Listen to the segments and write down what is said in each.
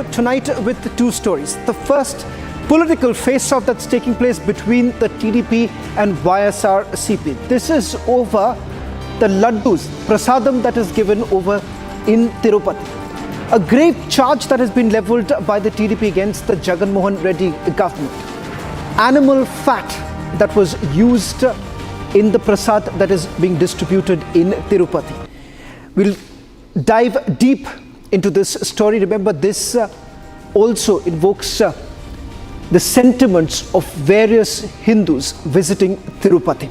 you tonight with two stories. The first, political face-off that's taking place between the TDP and YSRCP. This is over the Laddus Prasadam that is given over in Tirupati. A grave charge that has been levelled by the TDP against the Jagan Reddy government. Animal fat that was used in the prasad that is being distributed in Tirupati. We'll dive deep into this story. Remember, this also invokes the sentiments of various Hindus visiting Tirupati.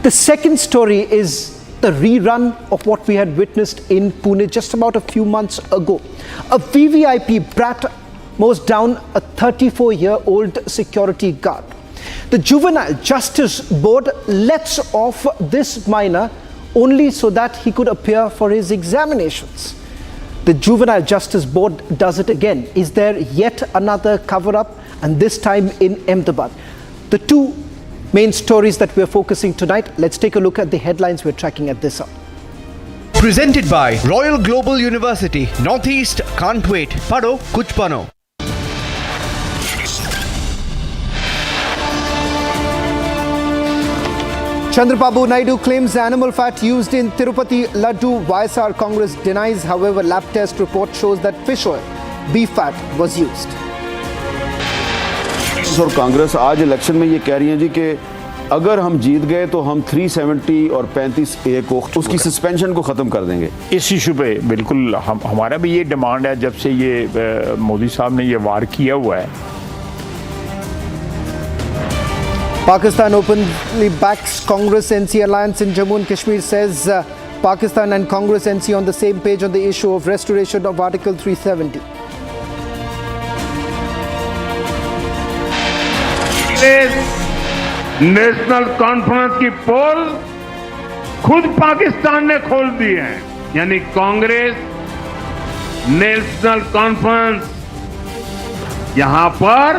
The second story is the rerun of what we had witnessed in Pune just about a few months ago. A VVIP brat mows down a 34-year-old security guard. The Juvenile Justice Board lets off this minor only so that he could appear for his examinations. The Juvenile Justice Board does it again. Is there yet another cover-up, and this time in Ahmedabad? The two main stories that we're focusing tonight. Let's take a look at the headlines we're tracking at this hour. Presented by Royal Global University, Northeast can't wait. Pado kuch bano. Chandrababu Naidu claims animal fat used in Tirupati Laddu. YSR Congress denies. However, lab test report shows that fish oil, beef fat was used. और कांग्रेस आज election में ये कह रही है जी कि अगर हम जीत गए तो हम 370 और 35A को उसकी सस्पेंशन को ख़त्म कर देंगे। इस इशू पे बिल्कुल हमारा भी ये डिमांड है। जब से ये मोदी साहब ने ये वार किया हुआ है। Pakistan openly backs Congress NC alliance in Jammu and Kashmir, says Pakistan and Congress NC on the same page on the issue of restoration of Article 370. National conference की पोल खुद पाकिस्तान ने खोल दी है, यानी कांग्रेस नेशनल कॉन्फ्रेंस यहां पर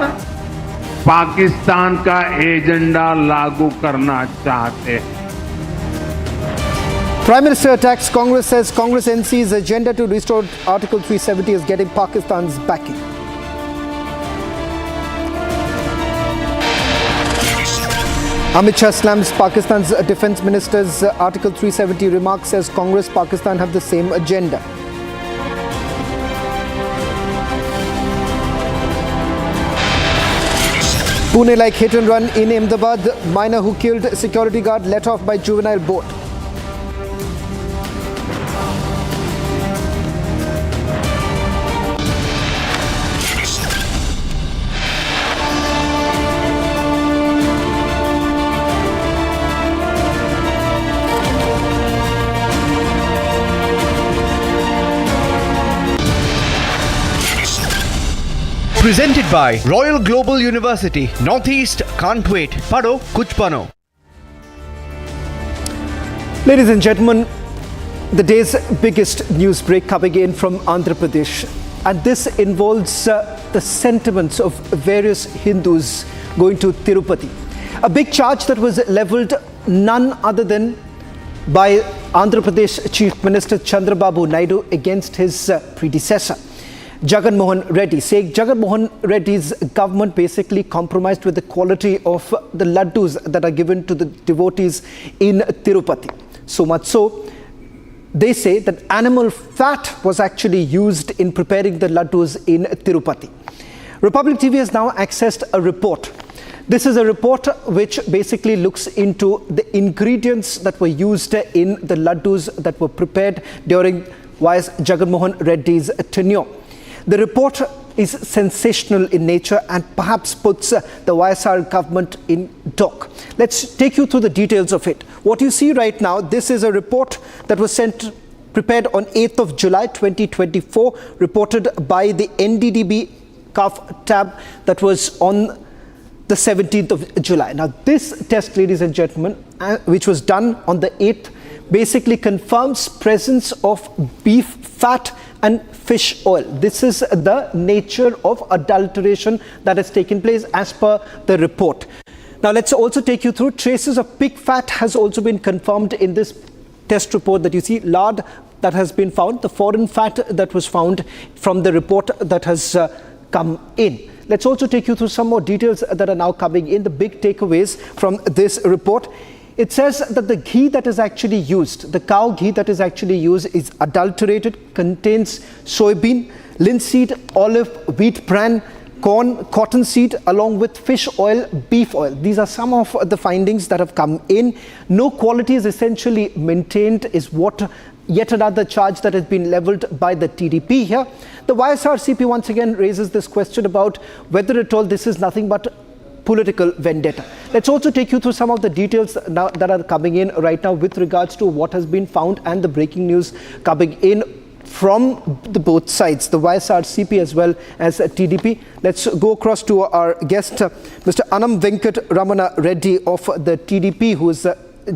पाकिस्तान का एजेंडा लागू करना चाहते हैं. Prime Minister attacks Congress, says Congress NC's agenda to restore Article 370 is getting Pakistan's backing. Amit Shah slams Pakistan's defense minister's Article 370 remark, says Congress, Pakistan have the same agenda. Pune like hit and run in Ahmedabad. Minor who killed security guard let off by juvenile boat. Presented by Royal Global University, Northeast can't wait. Pado kuch bano. Ladies and gentlemen, the day's biggest news break coming in from Andhra Pradesh, and this involves the sentiments of various Hindus going to Tirupati. A big charge that was levelled none other than by Andhra Pradesh Chief Minister Chandrababu Naidu against his predecessor, Jagan Reddy, saying Jagan Reddy's government basically compromised with the quality of the laddus that are given to the devotees in Tirupati. So much so, they say that animal fat was actually used in preparing the laddus in Tirupati. Republic TV has now accessed a report. This is a report which basically looks into the ingredients that were used in the laddus that were prepared during YS Jagan Reddy's tenure. The report is sensational in nature and perhaps puts the YSR government in dock. Let's take you through the details of it. What you see right now, this is a report that was prepared on 8th of July 2024, reported by the NDDB CAF tab that was on the 17th of July. Now this test, ladies and gentlemen, which was done on the 8th, basically confirms presence of beef fat and fish oil. This is the nature of adulteration that has taken place as per the report. Now let's also take you through traces of pig fat has also been confirmed in this test report that you see. Lard, that has been found, the foreign fat that was found from the report that has come in. Let's also take you through some more details that are now coming in, the big takeaways from this report. It says that the ghee that is actually used, the cow ghee that is actually used, is adulterated, contains soybean, linseed, olive, wheat bran, corn, cottonseed, along with fish oil, beef oil. These are some of the findings that have come in. No quality is essentially maintained is what yet another charge that has been leveled by the TDP here. The YSRCP once again raises this question about whether at all this is nothing but political vendetta. Let's also take you through some of the details now that are coming in right now with regards to what has been found and the breaking news coming in from the both sides, the YSRCP as well as TDP. Let's go across to our guest, Mr. Anam Venkat Ramana Reddy of the TDP, who is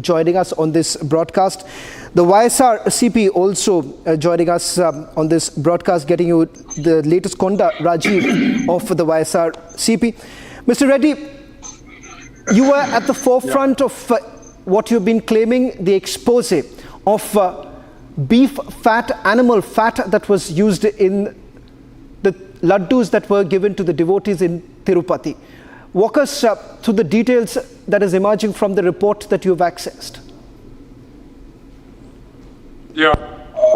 joining us on this broadcast. The YSRCP also joining us on this broadcast, getting you the latest Konda Rajiv of the YSRCP. Mr. Reddy, you were at the forefront of what you've been claiming, the expose of beef fat, animal fat that was used in the laddus that were given to the devotees in Tirupati. Walk us through the details that is emerging from the report that you've accessed. Yeah,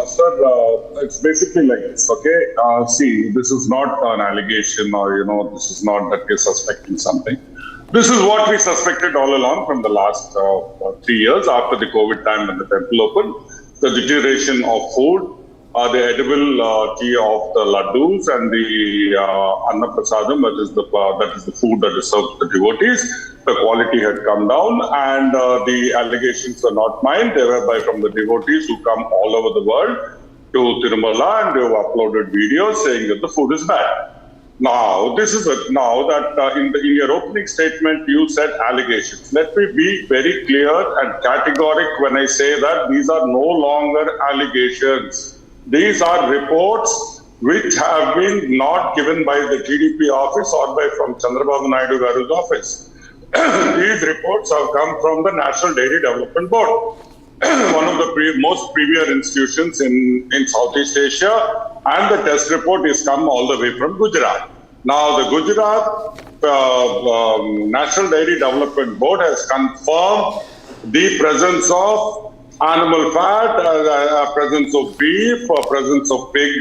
sir, it's basically like this, okay? See, this is not an allegation or, this is not that we're suspecting something. This is what we suspected all along from the last 3 years after the COVID time when the temple opened. The deterioration of food, the edible tea of the laddus and the Anna Prasadam, that is the food that is served to the devotees. The quality had come down, and the allegations are not mine. They were from the devotees who come all over the world to Tirumala, and they have uploaded videos saying that the food is bad. Now, this is now that in your opening statement you said allegations. Let me be very clear and categoric when I say that these are no longer allegations. These are reports which have been not given by the TDP office or from Chandrababu Naidu Garu's office. These reports have come from the National Dairy Development Board, one of the most premier institutions in Southeast Asia, and the test report is come all the way from Gujarat. Now, the Gujarat National Dairy Development Board has confirmed the presence of animal fat, presence of beef, presence of pig,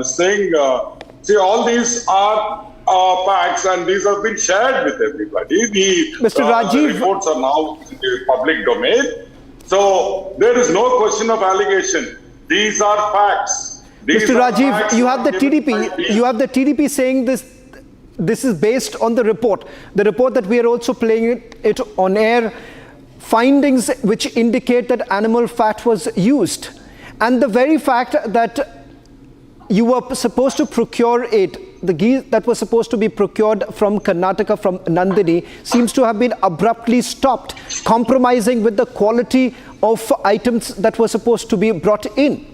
see, all these are facts, and these have been shared with everybody. Mr. Rajiv, the reports are now in the public domain. So there is no question of allegation. These are facts. Mr. Rajiv, you have the TDP. You have the TDP saying this is based on the report that we are also playing it on air. Findings which indicate that animal fat was used, and the very fact that you were supposed to procure it, the ghee that was supposed to be procured from Karnataka, from Nandini, seems to have been abruptly stopped, compromising with the quality of items that were supposed to be brought in.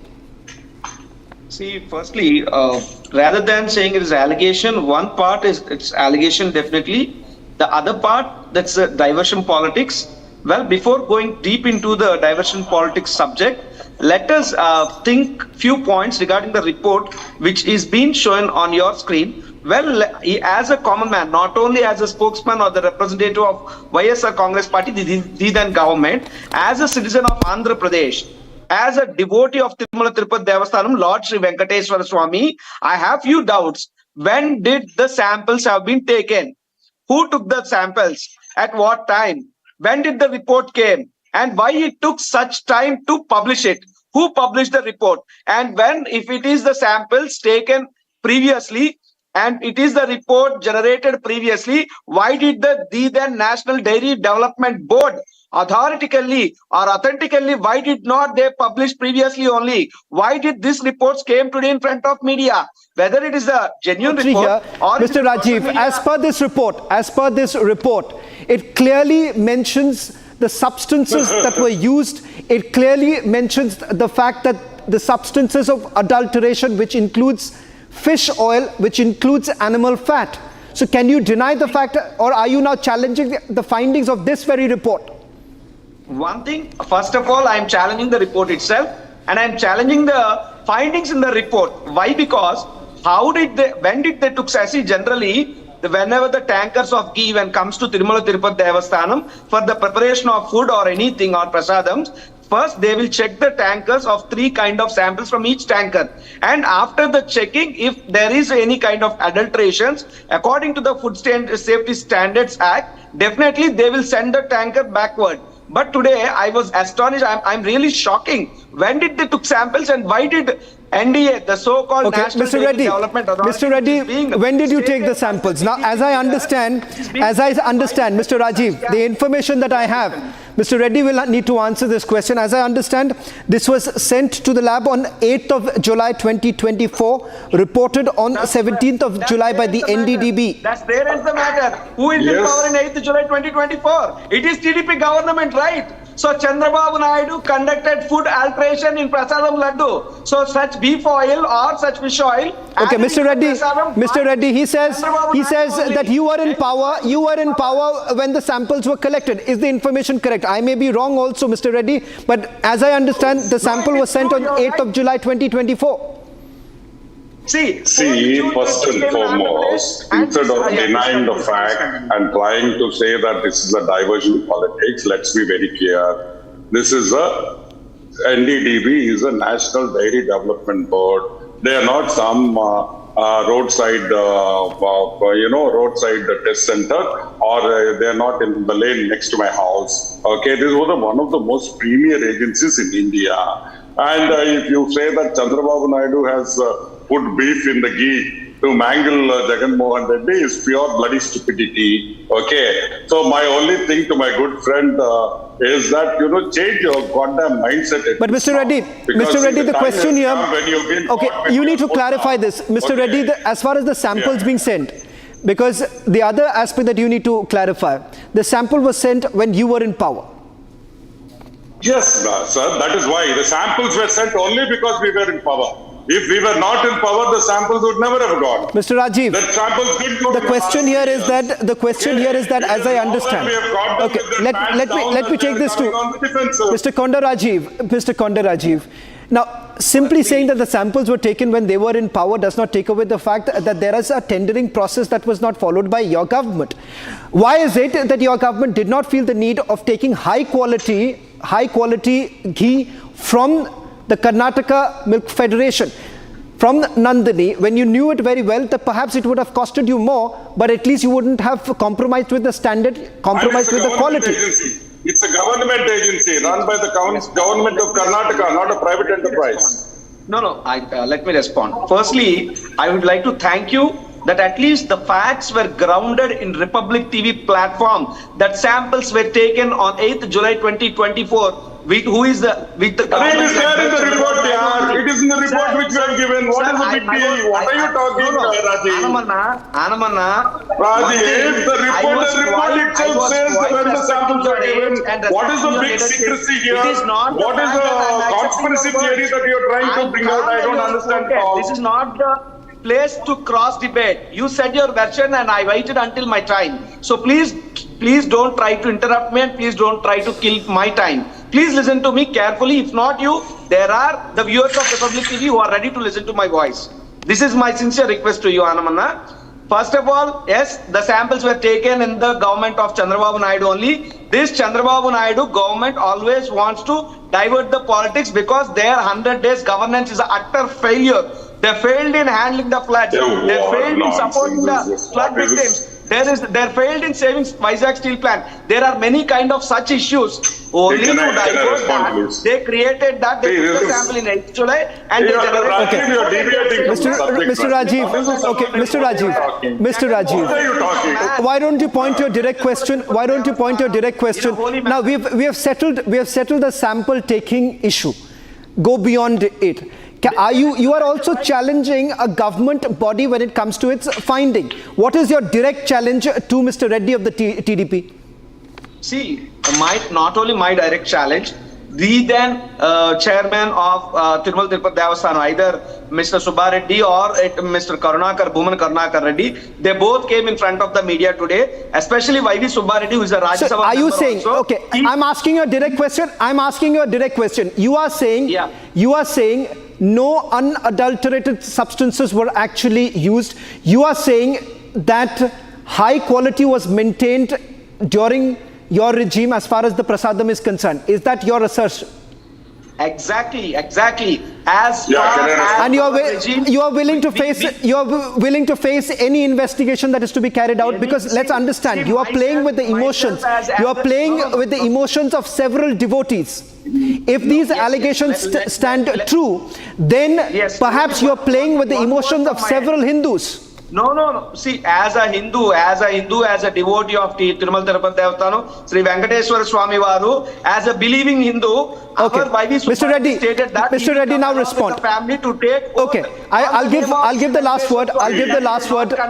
See, firstly, rather than saying it is allegation, one part is it's allegation definitely. The other part, that's diversion politics. Well, before going deep into the diversion politics subject, let us think few points regarding the report which is being shown on your screen. Well, as a common man, not only as a spokesman or the representative of YSR Congress Party, the then government, as a citizen of Andhra Pradesh, as a devotee of Tirumala Tirupati Devasthanams, Lord Sri Venkateswara Swami, I have few doubts. When did the samples have been taken? Who took the samples? At what time? When did the report came? And why it took such time to publish it? Who published the report? And when, if it is the samples taken previously, and it is the report generated previously, why did the then National Dairy Development Board authoritatively or authentically, why did not they publish previously only? Why did these reports came today in front of media? Whether it is a genuine report or Mr. Rajiv, as per this report, it clearly mentions the substances that were used. It clearly mentions the fact that the substances of adulteration, which includes fish oil, which includes animal fat. So can you deny the fact, or are you now challenging the findings of this very report? One thing, first of all, I am challenging the report itself. and I'm challenging the findings in the report. Why? Because when did they took SASI generally? Whenever the tankers of ghee when comes to Tirumala Tirupati Devasthanam for the preparation of food or anything or prasadams, first they will check the tankers of 3 kind of samples from each tanker, and after the checking, if there is any kind of adulterations according to the Food Safety Standards Act, definitely they will send the tanker backward. But today I was astonished. I'm really shocking. When did they took samples and why did NDA, the so-called National Mr. Reddy, Development Authority, Mr. Reddy, when did you take the samples? Now, as I understand, Mr. Rajiv, the information that I have, Mr. Reddy will need to answer this question. As I understand, this was sent to the lab on 8th of July 2024, reported on 17th of July by the NDDB. That's there is the matter. Who is in power in 8th July 2024? It is TDP government, right? So Chandrababu Naidu conducted food alteration in Prasadam Laddu. So such beef oil or such fish oil. Okay, Mr. Reddy, he says that you were in power when the samples were collected. Is the information correct? I may be wrong also, Mr. Reddy, but as I understand, the sample was sent on 8th of July 2024. See, first and foremost, instead of denying the fact and trying to say that this is a diversion politics, let's be very clear. This is NDDB is a National Dairy Development Board. They are not some roadside test center, or they are not in the lane next to my house. Okay, this was one of the most premier agencies in India. And if you say that Chandrababu Naidu has put beef in the ghee to mangle Jagan Mohan Reddy is pure bloody stupidity. Okay, so my only thing to my good friend is that change your goddamn mindset. But Mr. Reddy, the question here. Okay, you need to clarify this, Mr. Reddy. As far as the samples being sent, because the other aspect that you need to clarify, the sample was sent when you were in power. Yes, sir. That is why the samples were sent only because we were in power. If we were not in power, the samples would never have gone. Mr. Rajiv, the question here is that, as I understand. Okay, let me take this to Mr. Konda Rajiv. Now, simply saying that the samples were taken when they were in power does not take away the fact that there is a tendering process that was not followed by your government. Why is it that your government did not feel the need of taking high quality ghee from the Karnataka Milk Federation, from Nandini, when you knew it very well that perhaps it would have costed you more, but at least you wouldn't have compromised with the standard, compromised with the quality? It's a government agency run by the government of Karnataka, not a private enterprise. No, let me respond. Firstly, I would like to thank you that at least the facts were grounded in Republic TV platform, that samples were taken on 8th July 2024. With the It is there in the report, yaar. It is in the report which we have given. What is the big deal? What are you talking, Rajiv? Rajiv, the report itself says that when the samples are given, what is the big secrecy here? What is the conspiracy theory that you are trying to bring out? I don't understand. This is not the place to cross debate. You said your version and I waited until my time. So please don't try to interrupt me, and please don't try to kill my time. Please listen to me carefully. If not you, there are the viewers of Republic TV who are ready to listen to my voice. This is my sincere request to you, Anamanna. First of all, yes, the samples were taken in the government of Chandrababu Naidu only. This Chandrababu Naidu government always wants to divert the politics because their 100 days governance is an utter failure. They failed in handling the floods. They failed in supporting the flood victims. They failed in saving Vizag steel plant. There are many kind of such issues. Only to divert that, they created that. They took the sample in 8th July and they generated. Mr. Rajiv, why don't you point your direct question? Now we have settled the sample taking issue. Go beyond it. You are also challenging a government body when it comes to its finding. What is your direct challenge to Mr. Reddy of the TDP? See, not only my direct challenge, the then chairman of Tirumala Tirupati Devasthanam, either Mr. Subba Reddy or Mr. Bhuman Karunakar Reddy, they both came in front of the media today, especially YV Subba Reddy, who is a Rajya So Sabha are you member saying, also. okay, I'm asking you a direct question. You are saying, Yeah. no unadulterated substances were actually used. You are saying that high quality was maintained during your regime as far as the prasadam is concerned. Is that your assertion? Exactly. As Yeah, far can I as And you are regime, willing to face any investigation that is to be carried out, because let's understand, you are playing with the emotions. You are playing with the emotions of several devotees. If these allegations stand true, then Yes. perhaps you are playing with the emotions of several Hindus. No. See, as a Hindu, as a devotee of Tirumala Tirupati Devasthanam, Sri Venkateswara Swami Varu, as a believing Hindu, Okay. our YV Mr. Reddy, stated that Mr. Reddy, now respond. The family to take Okay, I'll give the last word. I'll give the last word. Sir,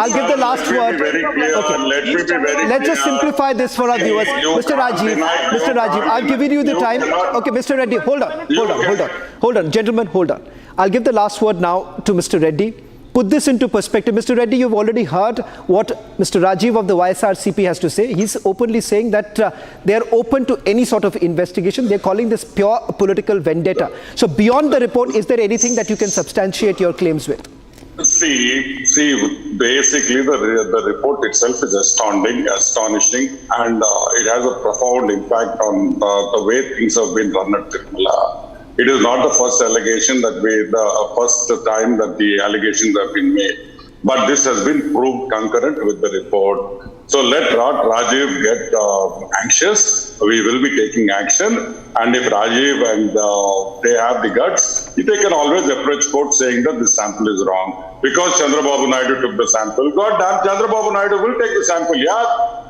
I'll give the last let me word. be very clear. Okay. Let me be very Let's just clear. simplify this for our viewers. You Mr. can't Rajiv, deny- Mr. you Rajiv, can't I'll give you the deny- time. you cannot- Okay, Mr. Reddy, hold on. Gentlemen, hold on. I'll give the last word now to Mr. Reddy. Put this into perspective. Mr. Reddy, you've already heard what Mr. Rajiv of the YSRCP has to say. He's openly saying that they are open to any sort of investigation. They're calling this pure political vendetta. So beyond the report, is there anything that you can substantiate your claims with? See, basically the report itself is astonishing, and it has a profound impact on the way things have been run at Tirumala. It is not the first allegation first time that the allegations have been made, but this has been proved concurrent with the report. So let Rajiv get anxious. We will be taking action, and if Rajiv and they have the guts, they can always approach court saying that this sample is wrong because Chandrababu Naidu took the sample. God damn, Chandrababu Naidu will take the sample. Yeah.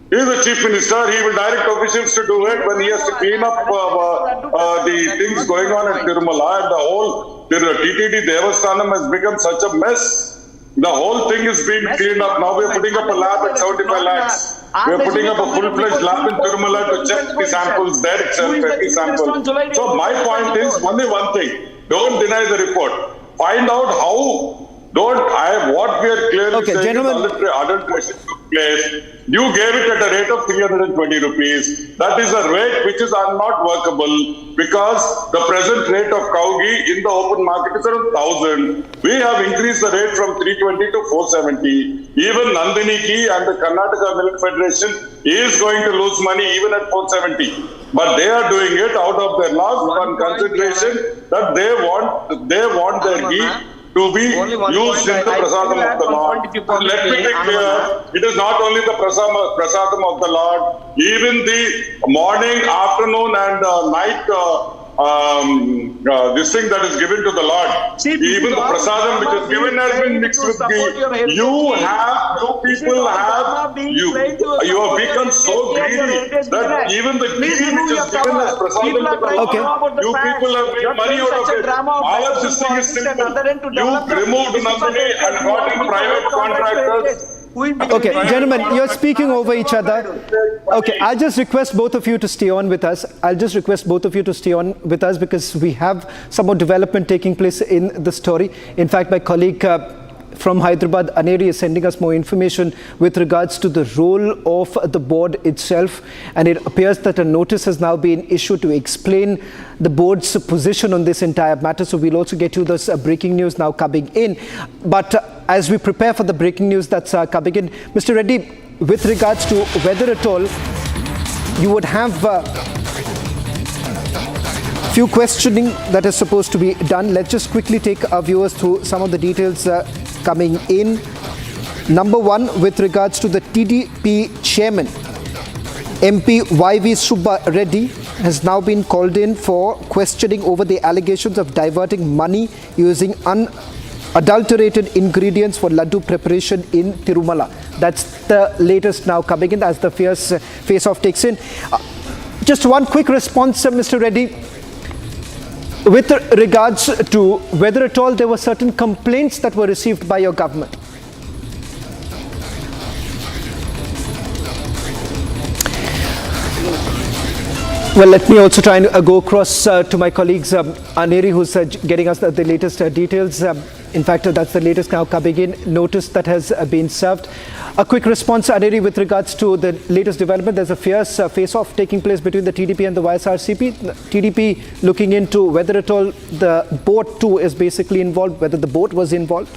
He is the chief minister. He will direct officials to do it when he has to clean up the things going on at Tirumala, and the whole TTD Devasthanam has become such a mess. The whole thing is being cleaned up. Now we are putting up a lab at 75 lakhs. We are putting up a full-fledged lab in Tirumala to check the samples there itself, every sample. So my point is only one thing. Don't deny the report. Find out how. What we are clearly Okay, saying gentlemen. is adulteration took place. You gave it at a rate of 320 rupees. That is a rate which is not workable because the present rate of cow ghee in the open market is around 1,000. We have increased the rate from 320 to 470. Even Nandini Ghee and the Karnataka Milk Federation is going to lose money even at 470. But they are doing it out of their loss on consideration that they want their ghee to be used in the prasadam of the Lord. Let me be clear, it is not only the prasadam of the Lord, even the morning, afternoon and night this thing that is given to the Lord, even the prasadam which is given has been mixed with ghee. You have become so greedy that even the ghee which is given as prasadam to the Lord, you people have made money out of it. All of this thing is simple. You removed Nandini and got in private contractors. Okay, gentlemen, you're speaking over each other. Okay, I'll just request both of you to stay on with us. Because we have some more development taking place in the story. In fact, my colleague from Hyderabad, Aneri, is sending us more information with regards to the role of the board itself. And it appears that a notice has now been issued to explain the board's position on this entire matter. So we'll also get you this breaking news now coming in. But as we prepare for the breaking news that's coming in, Mr. Reddy, with regards to whether at all you would have few questioning that is supposed to be done. Let's just quickly take our viewers through some of the details coming in. Number one, with regards to the TDP chairman, MP YV Subba Reddy has now been called in for questioning over the allegations of diverting money using unadulterated ingredients for Laddu preparation in Tirumala. That's the latest now coming in as the fierce face-off takes in. Just one quick response, Mr. Reddy, with regards to whether at all there were certain complaints that were received by your government. Well, let me also try and go across to my colleagues, Aneri, who's getting us the latest details. In fact, that's the latest now coming in, notice that has been served. A quick response, Aneri, with regards to the latest development. There's a fierce face-off taking place between the TDP and the YSRCP. TDP looking into whether at all the boat too is basically involved, whether the boat was involved.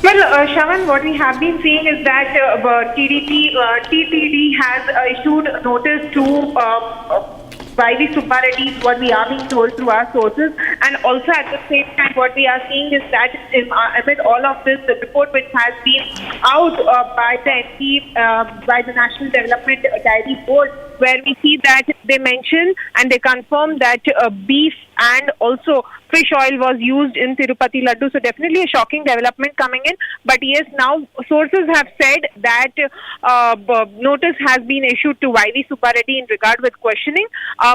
Well, Shravan, what we have been seeing is that TTD has issued notice to YV Subbareddy, what we are being told through our sources, and also at the same time what we are seeing is that amid all of this, the report which has been out by the NP, by the National Development Diary Board, where we see that they mention and they confirm that beef and also fish oil was used in Tirupati Laddu. So definitely a shocking development coming in. But yes, now sources have said that notice has been issued to YV Subbareddy in regard with questioning.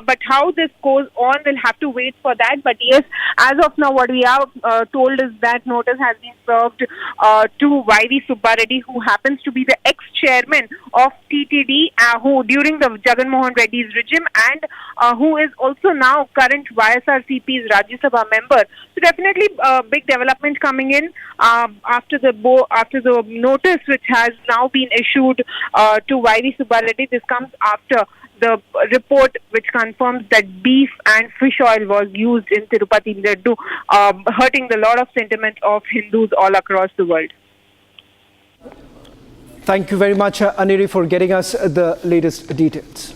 But how this goes on, we'll have to wait for that. But yes, as of now, what we are told is that notice has been served to YV Subbareddy, who happens to be the ex-chairman of TTD, who during the Jagan Reddy's regime, and who is also now current YSRCP's Rajya Sabha member. So definitely big development coming in after the notice which has now been issued to YV Subbareddy. This comes after the report which confirms that beef and fish oil was used in Tirupati Laddu, hurting the lot of sentiment of Hindus all across the world. Thank you very much, Aneri, for getting us the latest details.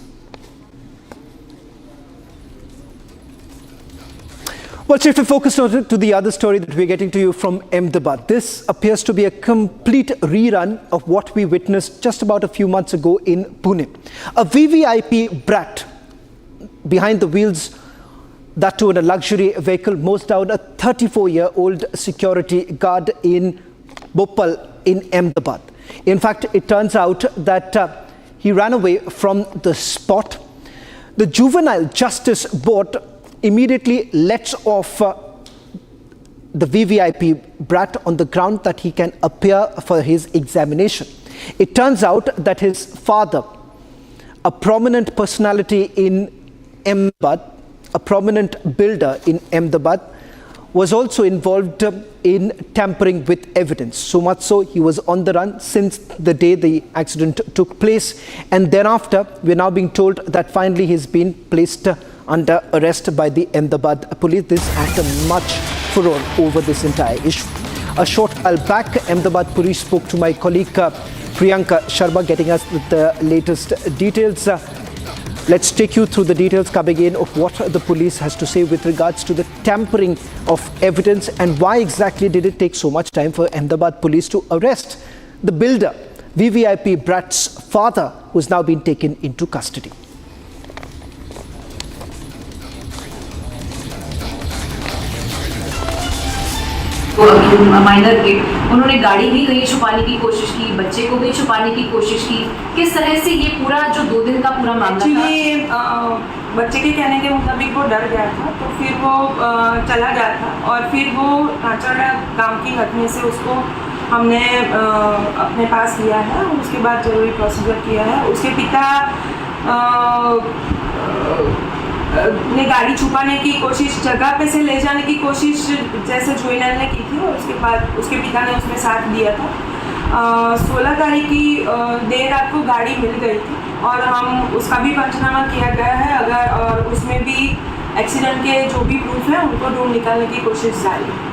Well, shift the focus to the other story that we're getting to you from Ahmedabad. This appears to be a complete rerun of what we witnessed just about a few months ago in Pune. A VVIP brat behind the wheels, that too in a luxury vehicle, mows down a 34-year-old security guard in Bhopal in Ahmedabad. In fact, it turns out that he ran away from the spot. The Juvenile Justice Board immediately lets off the VVIP brat on the ground that he can appear for his examination. It turns out that his father, a prominent personality in Ahmedabad, a prominent builder in Ahmedabad, was also involved in tampering with evidence. So much so, he was on the run since the day the accident took place. And thereafter, we're now being told that finally he's been placed under arrest by the Ahmedabad police. This after much furore over this entire issue. A short while back, Ahmedabad police spoke to my colleague Priyanka Sharma, getting us the latest details. Let's take you through the details coming in of what the police has to say with regards to the tampering of evidence and why exactly did it take so much time for Ahmedabad police to arrest the builder, VVIP brat's father, who's now been taken into custody. Minor थे, उन्होंने गाड़ी भी कहीं छुपाने की कोशिश की, बच्चे को भी छुपाने की कोशिश की। किस तरह से ये पूरा जो 2 दिन का पूरा मामला था? बच्चे के कहने के मुताबिक वो डर गया था, तो फिर वो चला गया था और फिर वो नाचड़ा गांव की हटने से उसको हमने अपने पास लिया है और उसके बाद जरूरी प्रोसीजर किया है। उसके पिता ने गाड़ी छुपाने की कोशिश, जगह पे से ले जाने की कोशिश जैसे जुवेनाइल ने की थी और उसके बाद उसके पिता ने उसमें साथ दिया था। 16 तारीख की देर रात को गाड़ी मिल गई थी और हम उसका भी पंचनामा किया गया है अगर और उसमें भी एक्सीडेंट के जो भी प्रूफ है उनको ढूंढ निकालने की कोशिश जारी है।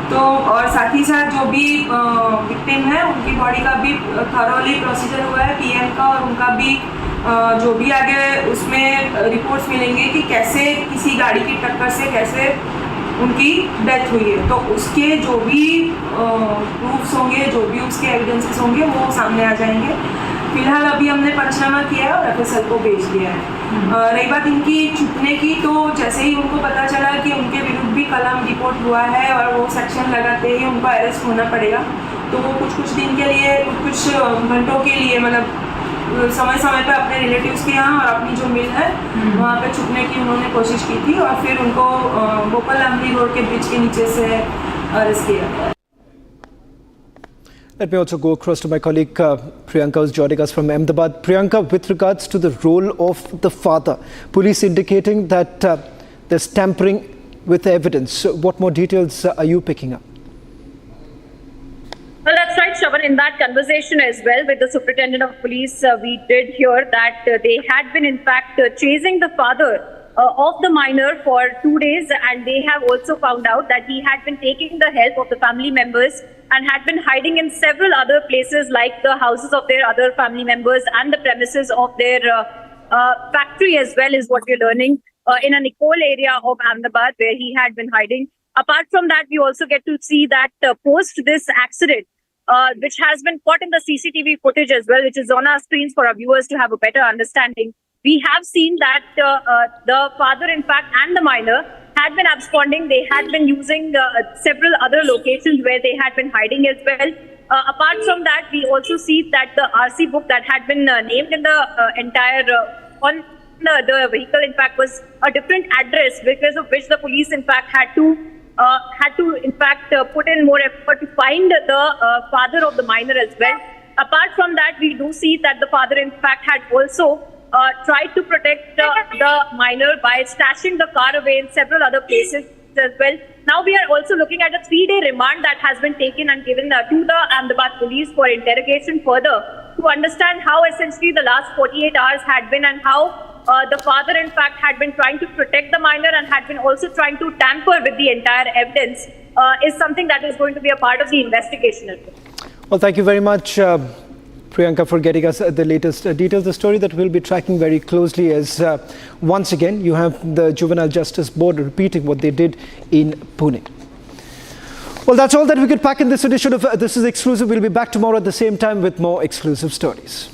तो और साथ ही साथ जो भी विक्टिम है उनकी बॉडी का भी थॉरोली प्रोसीजर हुआ है पीएम का और उनका भी जो भी आगे उसमें रिपोर्ट्स मिलेंगे कि कैसे किसी गाड़ी की टक्कर से कैसे उनकी डेथ हुई है, तो उसके जो भी प्रूफ्स होंगे, जो भी उसके एविडेंसेस होंगे वो सामने आ जाएंगे। फिलहाल अभी हमने पंचनामा किया है और एफएसएल को भेज दिया है। रही बात इनकी छुपने की, तो जैसे ही उनको पता चला कि उनके विरुद्ध भी कलम रिपोर्ट हुआ है और वो सेक्शन लगाते ही उनको अरेस्ट होना पड़ेगा, तो वो कुछ दिन के लिए, कुछ घंटों के लिए, मतलब समय समय पे अपने रिलेटिव्स के यहाँ और अपनी जो मिल है वहाँ पे छुपने की उन्होंने कोशिश की थी और फिर उनको भोपाल अमली रोड के ब्रिज के नीचे से अरेस्ट किया गया। Let me also go across to my colleague Priyanka, who's joining us from Ahmedabad. Priyanka, with regards to the role of the father, police indicating that there's tampering with evidence. So what more details are you picking up? Well, that's right, Shravan. In that conversation as well with the Superintendent of Police, we did hear that they had been, in fact, chasing the father of the minor for 2 days, and they have also found out that he had been taking the help of the family members and had been hiding in several other places like the houses of their other family members and the premises of their factory as well, is what we're learning, in a Nicole area of Ahmedabad where he had been hiding. Apart from that, we also get to see that post this accident, which has been caught in the CCTV footage as well, which is on our screens for our viewers to have a better understanding. We have seen that the father, in fact, and the minor had been absconding. They had been using several other locations where they had been hiding as well. Apart from that, we also see that the RC book that had been named in the entire on the vehicle, in fact, was a different address, because of which the police, in fact, had to put in more effort to find the father of the minor as well. Apart from that, we do see that the father, in fact, had also tried to protect the minor by stashing the car away in several other places as well. Now we are also looking at a 3-day remand that has been taken and given to the Ahmedabad police for interrogation further, to understand how essentially the last 48 hours had been, and how the father, in fact, had been trying to protect the minor and had been also trying to tamper with the entire evidence, is something that is going to be a part of the investigation as well. Well, thank you very much, Priyanka, for getting us the latest details. The story that we'll be tracking very closely is, once again, you have the Juvenile Justice Board repeating what they did in Pune. Well, that's all that we could pack in this edition of This Is Exclusive. We'll be back tomorrow at the same time with more exclusive stories.